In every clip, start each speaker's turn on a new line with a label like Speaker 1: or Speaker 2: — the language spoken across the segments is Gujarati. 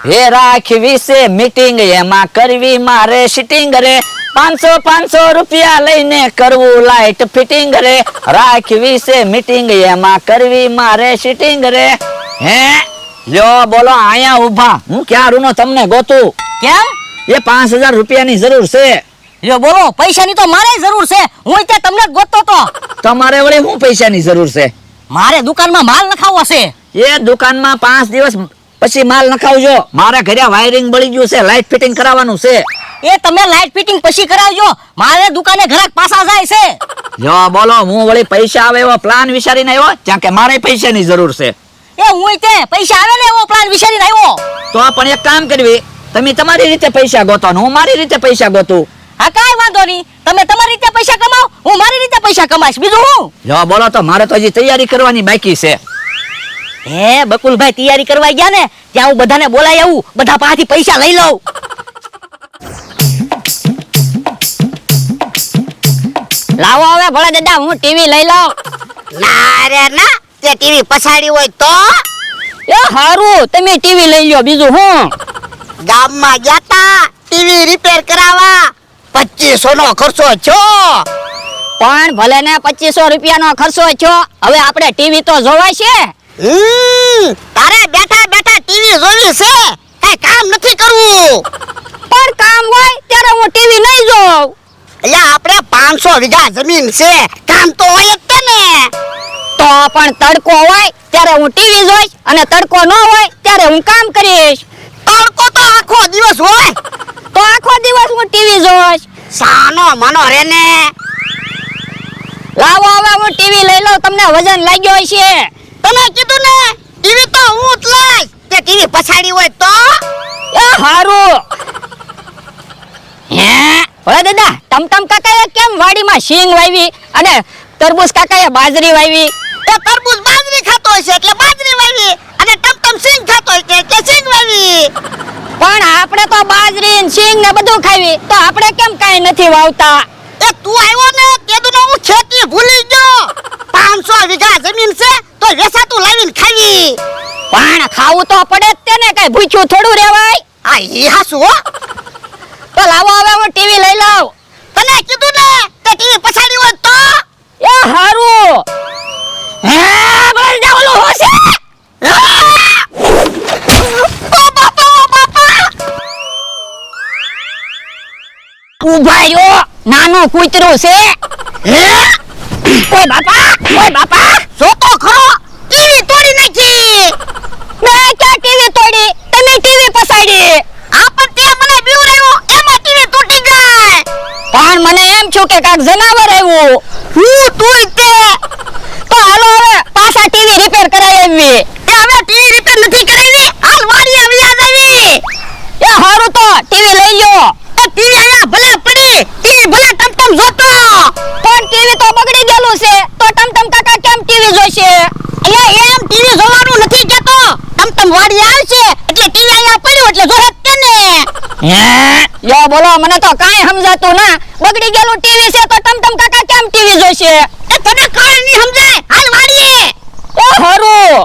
Speaker 1: હે રાખવી છે મીટિંગ એમાં કરવી મારે સિટિંગ રે 500 રૂપિયા લઈને કરવું લાઈટ ફિટિંગ રે રાખવી છે મીટિંગ એમાં કરવી મારે સિટિંગ રે હે લ્યો બોલો આયા ઊભા હું ક્યારુંનો તમને ગોતું
Speaker 2: કેમ?
Speaker 1: એ 5000 રૂપિયાની જરૂર છે
Speaker 2: લ્યો બોલો, પૈસાની તો મારે જરૂર છે. હું ત્યાં તમને જ ગોતતો તો.
Speaker 1: તમારે વળી શું પૈસાની જરૂર છે?
Speaker 2: મારે દુકાનમાં માલ નખાવવો છે.
Speaker 1: એ દુકાનમાં 5 દિવસ પછી માલ નખાવજો. મારે ઘરે વાયરિંગ બળી ગયું છે, લાઈટ ફિટિંગ કરાવવાનું છે.
Speaker 2: એ તમે લાઈટ ફિટિંગ પછી કરાવજો, મારે દુકાને ઘરાક પાછા જાય છે.
Speaker 1: જો બોલો હું વળી પૈસા આવે એવો પ્લાન વિચારીને આવ્યો ત્યાં કે મારે પૈસાની જરૂર છે.
Speaker 2: એ હું તે પૈસા આવે ને એવો પ્લાન વિચારીને આવ્યો.
Speaker 1: તો પણ એક કામ કરવી, તમે તમારી રીતે પૈસા ગોતો ને હું મારી રીતે પૈસા ગોતું.
Speaker 2: હા કાંઈ વાંધો નહીં, તમે તમારી રીતે પૈસા કમાઓ, હું મારી રીતે પૈસા કમાઈશ. બીજું હું?
Speaker 1: જો બોલો તો મારે તો હજી તૈયારી કરવાની બાકી છે.
Speaker 2: હે બકુલભાઈ, તૈયારી કરવા ગયા ને ત્યાં હું બધાને બોલાઈ આવું, બધા પાસેથી પૈસા લઈ લઉં. લાવો હવે ભોળા દાદા, હું ટીવી લઈ લઉં.
Speaker 3: ના રે ના, તે ટીવી પછાડી હોય તો
Speaker 2: એ હારું, તમે ટીવી લઈ લ્યો. બીજું હું?
Speaker 3: ગામમાં ગયા તા ટીવી રિપેર કરાવવા, 2500 નો ખર્ચો છો.
Speaker 2: પણ ભલે ને 2500 રૂપિયાનો ખર્ચો છો, હવે આપણે ટીવી તો જોવાય છે.
Speaker 3: તારે બેઠા બેઠા ટીવી જોવી છે, કઈ કામ નથી કરવું.
Speaker 2: પણ કામ હોય ત્યારે હું ટીવી નહીં જોઉં.
Speaker 3: અહીંયા આપણે 500 વીઘા જમીન છે, કામ તો હોય જ તે ને.
Speaker 2: તો પણ તડકો હોય ત્યારે હું ટીવી જોઈશ અને તડકો ન હોય ત્યારે હું કામ કરીશ.
Speaker 3: તડકો તો આખો દિવસ હોય,
Speaker 2: તો આખો દિવસ હું ટીવી જોઈશ.
Speaker 3: સાનો મનો રે ને.
Speaker 2: લાવો હવે હું ટીવી લઈ લઉં, તમને વજન લાગ્યો હશે.
Speaker 3: તને કીધું ને ટીવી તો હું જ લઈશ, તે ટીવી પછાડી હોય તો.
Speaker 2: એ હારું. હે ભલે દાદા, ટમટમ કાકાએ કેમ વાડીમાં સિંગ વાવી અને તરબૂચ કાકાએ બાજરી વાવી?
Speaker 3: એ તરબૂચ બાજરી ખાતો હશે એટલે બાજરી વાવી, અને ટમટમ સિંગ ખાતો હશે એટલે સિંગ વાવી.
Speaker 2: પણ આપણે તો બાજરી ને સિંગ ને બધું ખાવી, તો આપણે કેમ કાંઈ નથી વાવતા?
Speaker 3: એ તું આવ્યો ને તેદુનો હું ખેતી ભૂલી ગયો. 500 વીઘા જમીન છે તો વેસાતું લાવીને ખાવી.
Speaker 2: પણ ખાવું તો પડે જ તેને, કઈ ભૂખ્યું થોડું રહેવાય.
Speaker 3: આ ઈ હાસુ હો.
Speaker 2: તો લાવો હવે હું ટીવી લઈ લઉં.
Speaker 3: તને કીધું ને તે ટીવી પછાડી હોય તો.
Speaker 2: એ હારું. હે બોલ દે ઓલું હોશે.
Speaker 3: ઓ બાપા.
Speaker 2: ઉભા રહ્યો, નાનું કૂતરું છે.
Speaker 3: હે
Speaker 2: ઓય બાપા, ઓય બાપા.
Speaker 3: જો તો ખરો, ટીવી તોડી નાખી.
Speaker 2: મેં ક્યાં ટીવી તોડી? તમે ટીવી પસાડી.
Speaker 3: આ પણ તે મને બીવરાયો, એમાં ટીવી તૂટી ગઈ.
Speaker 2: પણ મને એમ છું કે કાક જનાવર આવ્યું.
Speaker 3: હું તુંય તે.
Speaker 2: તો હાલો હવે પાછા ટીવી રિપેર કરાવી આવી.
Speaker 3: એ હવે ટીવી રિપેર નથી કરાવી, હાલ વાડી આવી આવી.
Speaker 2: એ હારું તો ટીવી લઈ લ્યો.
Speaker 3: એ ટીવી અહીંયા ભલે પડી, ટીવી ભલે ટમટમ જોતો.
Speaker 2: પણ ટીવી તો બગડી ગયેલું છે, તો ટમટમ કાકા કેમ ટીવી જોઈશે?
Speaker 3: અહીંયા એમ ટીવી જોવાનું નથી કેતો, ટમટમ વાડી આવશે એટલે ટીવી અહીંયા પડ્યું એટલે જોહે જ તે ને.
Speaker 2: હે યો બોલો, મને તો કાંઈ સમજાતું ના. બગડી ગયેલું ટીવી છે તો ટમટમ કાકા કેમ ટીવી જોઈશે?
Speaker 3: એ તને કાંઈ નહીં સમજાય, હાલ વાડીએ.
Speaker 2: એ હારું.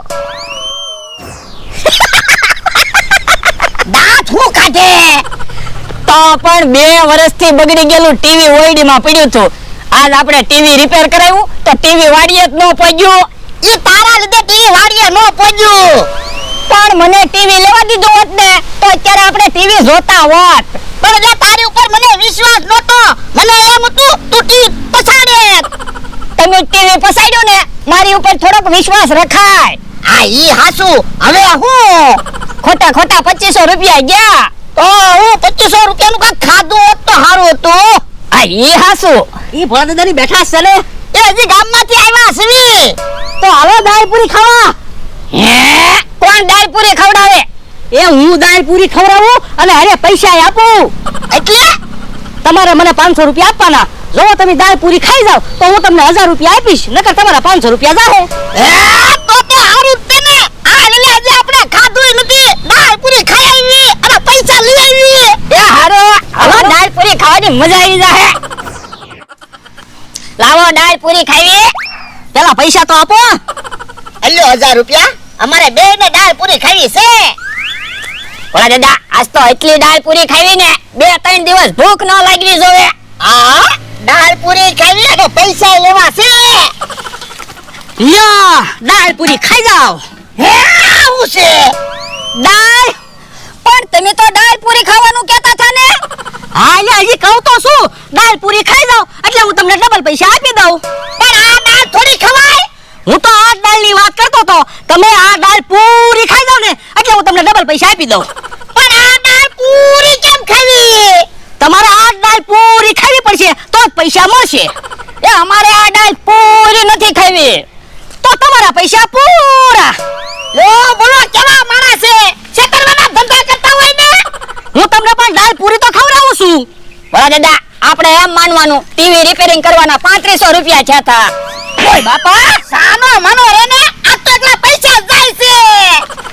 Speaker 3: દાંત હું કાઢે.
Speaker 2: તો પણ 2 વર્ષથી બગડી ગયેલું ટીવી ઓયડીમાં પડ્યું હતું. આજ આપણે ટીવી રિપેર કરાવ્યું તો ટીવી વાડીએ જ ન પહોંચ્યું.
Speaker 3: ઈ તારા લીધે ટીવી વાડીએ ન પહોંચ્યું.
Speaker 2: પણ મને ટીવી લેવા દીધું હોત ને તો અત્યારે આપણે ટીવી જોતા હોત.
Speaker 3: પણ જો તારી ઉપર મને વિશ્વાસ નહોતો, મને એમ હતું તું ટીવી પછાડે.
Speaker 2: તમે ટીવી પસાડ્યું ને, મારી ઉપર થોડોક વિશ્વાસ રખાય.
Speaker 3: આ ઈ હાસુ. હવે હું
Speaker 2: ખોટા 2500 રૂપિયા ગયા.
Speaker 3: તો હું 2500 રૂપિયાનું કાંઈક ખાધું હોત તો સારું હતું.
Speaker 2: આ ઈ હાસુ.
Speaker 3: ઈ ભોળા દાદાની બેઠા છે ને, એ હજી ગામમાંથી આવ્યા છે.
Speaker 2: તો હાલો દાળ પૂરી ખાવા. હે કોણ દાળ પૂરી ખવડાવે? એ હું દાળ પૂરી ખવડાવું અને અરે પૈસા આપું.
Speaker 3: એટલે
Speaker 2: તમારે મને 500 રૂપિયા આપવાના. જો તમે દાળ પૂરી ખાઈ જાવ તો હું તમને 1000 રૂપિયા આપીશ, નકર તમારા 500 રૂપિયા જાહે.
Speaker 3: તો હારું જ ને. આ લીલે આજે આપણે ખાધું નથી, દાળ પૂરી ખાઈ આવી અને પૈસા લઈ આવી.
Speaker 2: એ હારો, હાલો દાળ પૂરી ખાવાની મજા આવી જાહે. લાવો દાળ પૂરી ખાવી. પેલા પૈસા તો આપો.
Speaker 3: અલ્યો 1000 રૂપિયા, અમારે બે ને દાળ પૂરી ખાવી છે.
Speaker 2: ઓલા દાદા આજ તો એટલી દાળ પૂરી ખાવી ને 2-3 દિવસ ભૂખ ન લાગવી જોવે.
Speaker 3: આ દાળ પૂરી ખાવી કે પૈસા લેવા છે?
Speaker 2: લ્યો દાળ પૂરી ખાઈ જાઓ.
Speaker 3: હે આવું છે?
Speaker 2: દાળ પણ તમે તો દાળ પૂરી ખાવાનું કહેતા હતા ને.
Speaker 4: હા લે હજી કહું તો શું, દાળ પૂરી ખાઈ જાવ એટલે હું તમને ડબલ પૈસા આપી દઉં.
Speaker 3: પણ આ દાળ થોડી ખવાય.
Speaker 4: હું તો આ દાળની વાત કરતો તો, તમે આ દાળ પૂરી ખાઈ જાવ ને એટલે હું તમને ડબલ પૈસા આપી દઉં.
Speaker 3: પણ આ દાળ પૂરી કેમ ખાવી?
Speaker 4: તમારે આ દાળ પૂરી ખાવી પડશે તો જ પૈસા મળશે.
Speaker 2: એ અમારે આ દાળ પૂરી નથી ખાવી.
Speaker 4: તો તમારા પૈસા પૂરા.
Speaker 3: લો બોલો કેવા માણસ છે? છેતરવાના ધંધા કરતા હોય ને.
Speaker 4: હું તમને પણ દાળ પૂરી તો ખવડાવું છું.
Speaker 2: ઓલા દાદા આપણે એમ માનવાનું ટીવી રિપેરિંગ કરવાના 3500 રૂપિયા થયા હતા.
Speaker 3: ઓય બાપા સાનો મનો રે ને, આ તો એટલા પૈસા જાય છે.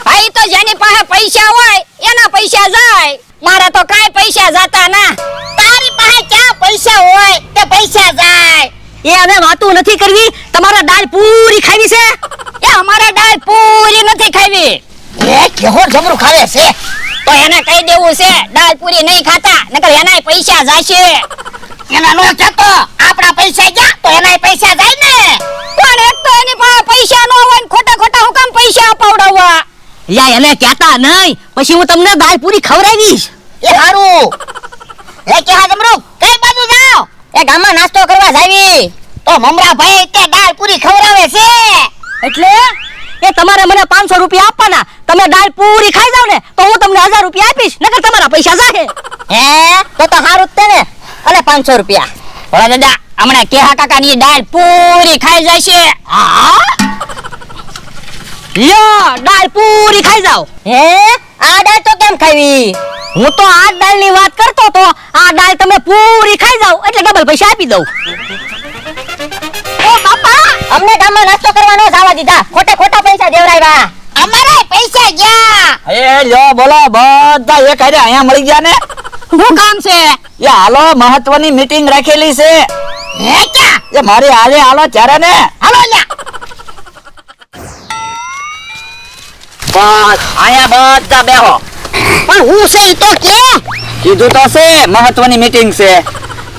Speaker 2: ભાઈ તો જેની પાસે પૈસા હોય એના પૈસા જાય. મારા તો કાઈ પૈસા જાતા ના.
Speaker 3: તારી પાસે ક્યાં પૈસા હોય તે પૈસા જાય.
Speaker 4: એ હવે વાતું નથી કરવી, તમારે દાળ પૂરી ખાવી છે.
Speaker 2: એ અમારે દાળ પૂરી નથી ખાવી.
Speaker 3: એ કેવો જબરું ખાવે છે.
Speaker 2: તો એને કહી દેવું છે દાળ પૂરી નહીં ખાતા નકર એનાય પૈસા જાશે.
Speaker 3: એના નો જતો આપણા પૈસા ગયા તો એનાય પૈસા જાય ને.
Speaker 2: પણ એક તો એની પાસે પૈસા ન હોય ને ખોટા ખોટા હુકમ પૈસા અપાવડાવવા.
Speaker 4: યા એને કહેતા નહીં, પછી હું તમને દાળ પૂરી ખવડાવીશ.
Speaker 3: એ હારું. એ કેવા જબરું કઈ બાજુ જાવ?
Speaker 2: એ ગામમાં નાસ્તો કરવા જાવી.
Speaker 3: તો મમરા ભાઈ તે દાળ પૂરી ખવડાવે છે.
Speaker 4: એટલે એ તમારે મને 500 રૂપિયા આપવાના. તમે દાળ પૂરી ખાઈ જાવ ને તો હું તમને 1000 રૂપિયા આપીશ, નકર તમારા પૈસા જાહે.
Speaker 2: હે તો હારું જ તે ને. અને 500 રૂપિયા. ઓલા દાદા હમણાં કેહા કાકાની દાળ પૂરી ખાઈ જશે.
Speaker 3: હા
Speaker 4: લ્યો દાળ પૂરી ખાઈ જાવ.
Speaker 2: હે આ દાળ તો કેમ ખાવી?
Speaker 4: હું તો આ દાળની વાત કરતો તો, આ દાળ તમે પૂરી ખાઈ જાવ એટલે ડબલ પૈસા આપી દઉં.
Speaker 2: ઓ બાપા અમને ગામમાં નાસ્તો કરવાનો જવા દીધા. ખોટે ખોટા પૈસા દેવરાવ્યા.
Speaker 3: અમારે પૈસા ગયા.
Speaker 1: એ લ્યો બોલો બધા એક હારે અહીંયા મળી ગયા ને.
Speaker 4: શું કામ છે?
Speaker 1: એ હાલો મહત્વની મીટિંગ રાખેલી છે.
Speaker 3: હે ક્યાં?
Speaker 1: એ મારી હારે હાલો ત્યારે ને.
Speaker 3: હાલો લ્યા.
Speaker 1: બસ અહીંયા બધા બેહો.
Speaker 3: પણ હું છે ઈ તો કે.
Speaker 1: કીધું તો છે મહત્વની મીટિંગ છે.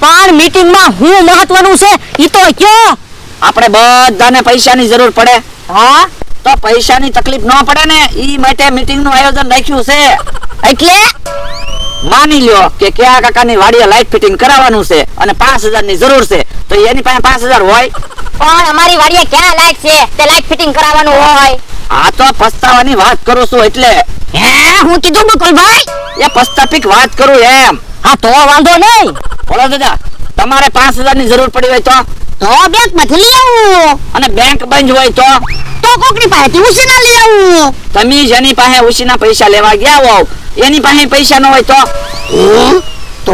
Speaker 4: પણ મીટિંગમાં હું મહત્વનું છે ઈ તો કયો.
Speaker 1: આપણે બધાને પૈસાની જરૂર પડે.
Speaker 4: હા
Speaker 1: તો પૈસાની તકલીફ ન પડે ને ઈ માટે મીટિંગ નું આયોજન રાખ્યું છે.
Speaker 4: એટલે
Speaker 1: માની લ્યો કે કયા કાકાની વાડીએ લાઇટ ફિટિંગ કરાવવાનું છે અને 5000 ની જરૂર છે, તો એની પાસે 5000 હોય.
Speaker 2: પણ અમારી વાડીએ ક્યાં લાઈટ છે તે લાઈટ ફિટિંગ કરાવવાનું હોય.
Speaker 1: આ તો પસ્તાવાની વાત કરું છું એટલે.
Speaker 4: હે હું કીધું બકુલભાઈ?
Speaker 1: એ પસ્તાપિક વાત કરું એમ.
Speaker 4: હા તો વાંધો નહીં.
Speaker 1: બોલો દાદા તમારે 5000 ની જરૂર પડી હોય તો
Speaker 4: બેંકમાંથી લઈ આવું.
Speaker 1: અને બેંક બંધ હોય
Speaker 4: તો કોકની પાસેથી ઉછીના લઈ આવું.
Speaker 1: તમે જેની પાસે ઉછીના પૈસા લેવા ગયા હોવ એની પાસે પૈસા ન હોય તો
Speaker 4: તો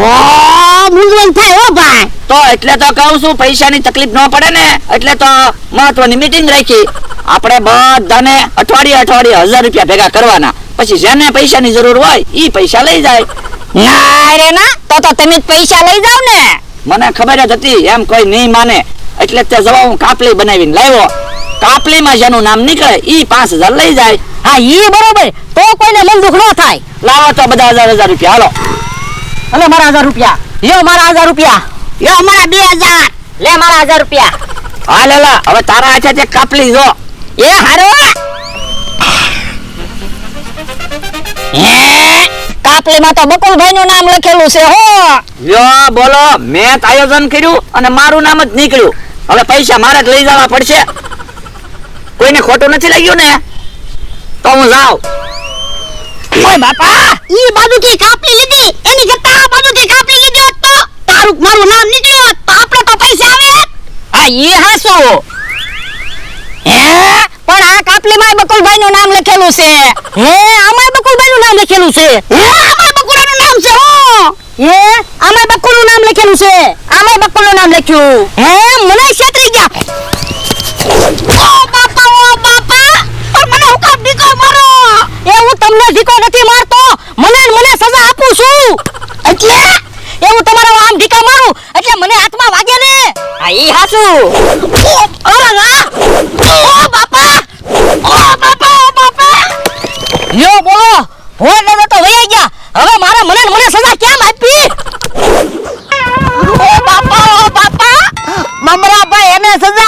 Speaker 4: મૂંઝવણ થાય હો ભાઈ.
Speaker 1: તો એટલે તો કહું છું પૈસાની તકલીફ ન પડે ને એટલે તો મહત્વની મીટિંગ રાખી. આપણે બધાને અઠવાડિયે 1000 રૂપિયા ભેગા કરવાના, પછી જેને પૈસાની જરૂર હોય ઈ પૈસા લઈ જાય.
Speaker 2: ના રે ના તો તમે જ પૈસા લઈ જાવ ને.
Speaker 1: મને ખબર જ હતી એમ કોઈ નહીં માને, એટલે તે જવા હું કાપલી બનાવીને લાવ્યો. કાપલીમાં જેનું નામ નીકળે ઈ 5000 લઈ જાય.
Speaker 4: હા ઈ બરોબર, તો કોઈને મન દુખ ન થાય.
Speaker 1: લાવો તો બધા 1000 રૂપિયા હાલો.
Speaker 4: અને મારા 1000 રૂપિયા લ્યો, મારા 1000 રૂપિયા
Speaker 3: યો મારા 2000.
Speaker 2: લે મારા 1000 રૂપિયા.
Speaker 1: હા લેલા હવે તારા હાથે તે કાપલી જો.
Speaker 2: એ હારો. કાપલીમાં તો બકુલભાઈ નું નામ લખેલું છે હો.
Speaker 1: લ્યો બોલો મેં આયોજન કર્યું અને મારું નામ જ નીકળ્યું. હવે પૈસા મારે જ લઈ જવા પડશે. કોઈને ખોટું નથી લાગ્યું ને તો હું જાઉં.
Speaker 3: ઓય બાપા ઈ બાજુથી કાપી લીધી એની કરતા આ બાજુથી કાપી લીધી હોત તો તારું મારું નામ નીકળ્યું હોત તો આપણે તો પૈસા આવે.
Speaker 2: આ ઈ હાસુ. હે પણ આ કાપલીમાં બકુલભાઈ નું નામ લખેલું છે.
Speaker 4: હે આમાં બકુલભાઈ નું નામ લખેલું છે.
Speaker 3: હે અમાર બકુડાનું નામ છે હો.
Speaker 4: હે આમાં બકુલ નું નામ લખેલું છે.
Speaker 2: આમાં બકુલ નું નામ લખ્યું.
Speaker 4: હે મને છેતરી ગયા.
Speaker 3: ઓ બાપા પણ મને હુકમ દીકો મારો.
Speaker 4: એ હું તમને ધીકો નથી મારતો, મને સજા આપું છું.
Speaker 3: એટલે
Speaker 4: એ હું તમારો આમ ઢીકા મારું એટલે મને હાથમાં વાગે ને.
Speaker 2: આ ઈ હાસુ.
Speaker 4: અરે ના
Speaker 3: ઓ બાપા
Speaker 4: લ્યો બોલો ભોળ દાદા તો વહી
Speaker 2: મમરા ભાઈ એને સજા